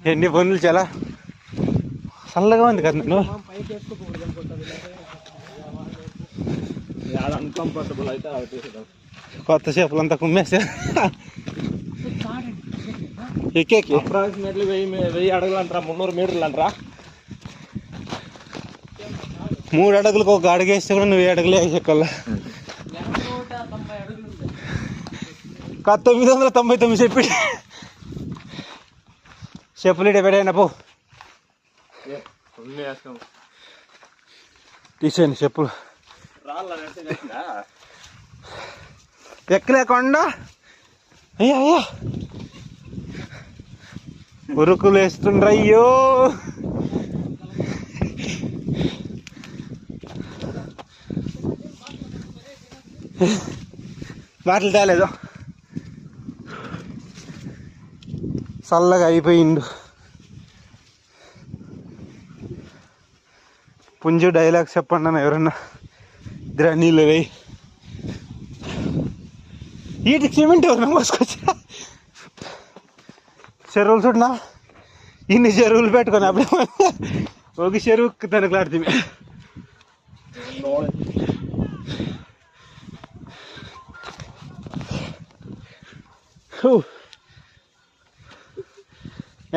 ఎన్ని పనులు చాలా చల్లగా ఉంది కదా నువ్వు అన్కంఫర్టబుల్ అయితే కొత్త చేపలు అంతా కుమ్మేసా ఎక్కేకి అప్రాక్సిమేట్లీ 1000 అడుగులు అంటారా 300 మీటర్లు అంటారా 3 అడుగులకు ఒక అడుగేస్తే కూడా నువ్వు 7 అడుగులే వేసేకల్లా 999 చెప్పి చెప్పులు ఇటే పెట్టైనా పో తీసేయండి చెప్పులు ఎక్కలేకుండా అయ్యా అయ్యా ఉరుకులు వేస్తుండ్రయ్యో మాటలు తేలేదు చల్లగా అయిపోయిండు పుంజు డైలాగ్ చెప్పండి అన్న ఎవరన్నా ఇద్దరు నీళ్ళు వేయి వీటికి సిమెంట్ ఎవరన్నా మోసుకొచ్చా చెరువులు చూడనా ఇన్ని చెరువులు పెట్టుకొని అప్పుడే ఒక చెరువుకి తనకులాడుతుంది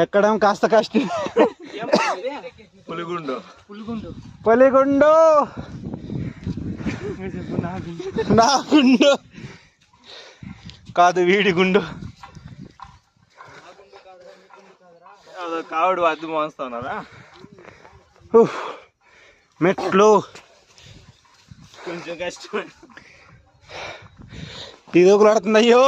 ఎక్కడం కాస్త కష్టం పులిగుండు నా గుండు కాదు వీడి గుండు కావుడు వద్దు మోస్తున్నారా మెట్లు కొంచెం కష్టం ఇది ఒకలాడుతుంది అయ్యో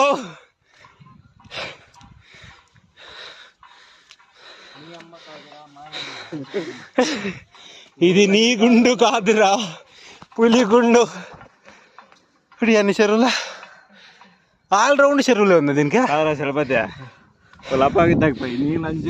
ఇది నీ గుండు కాదురా పులిగుండు ఇప్పుడు అన్ని చెరువులా ఆల్రౌండ్ చెరువులే ఉంది దీనికి చలపతి లపాకి తగ్గిపోయి నీ లంచ్